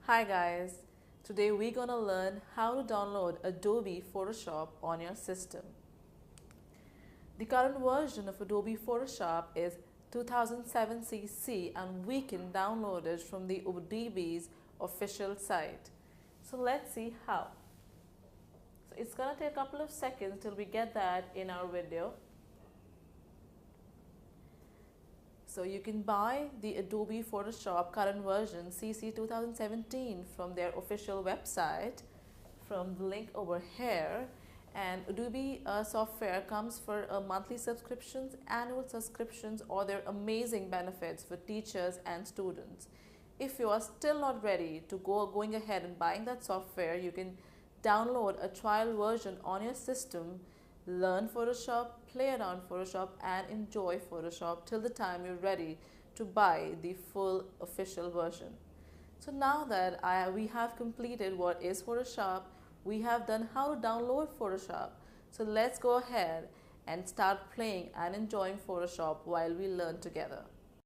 Hi guys, today we're gonna learn how to download Adobe Photoshop on your system. The current version of Adobe Photoshop is 2007 CC and we can download it from the Adobe's official site. So let's see how. So it's gonna take a couple of seconds till we get that in our video. So you can buy the Adobe Photoshop current version CC 2017 from their official website from the link over here. And Adobe software comes for monthly subscriptions, annual subscriptions, or their amazing benefits for teachers and students. If you are still not ready to going ahead and buying that software, you can download a trial version on your system, learn Photoshop, play around Photoshop, and enjoy Photoshop till the time you're ready to buy the full official version. So now that we have completed what is Photoshop, we have done how to download Photoshop. So let's go ahead and start playing and enjoying Photoshop while we learn together.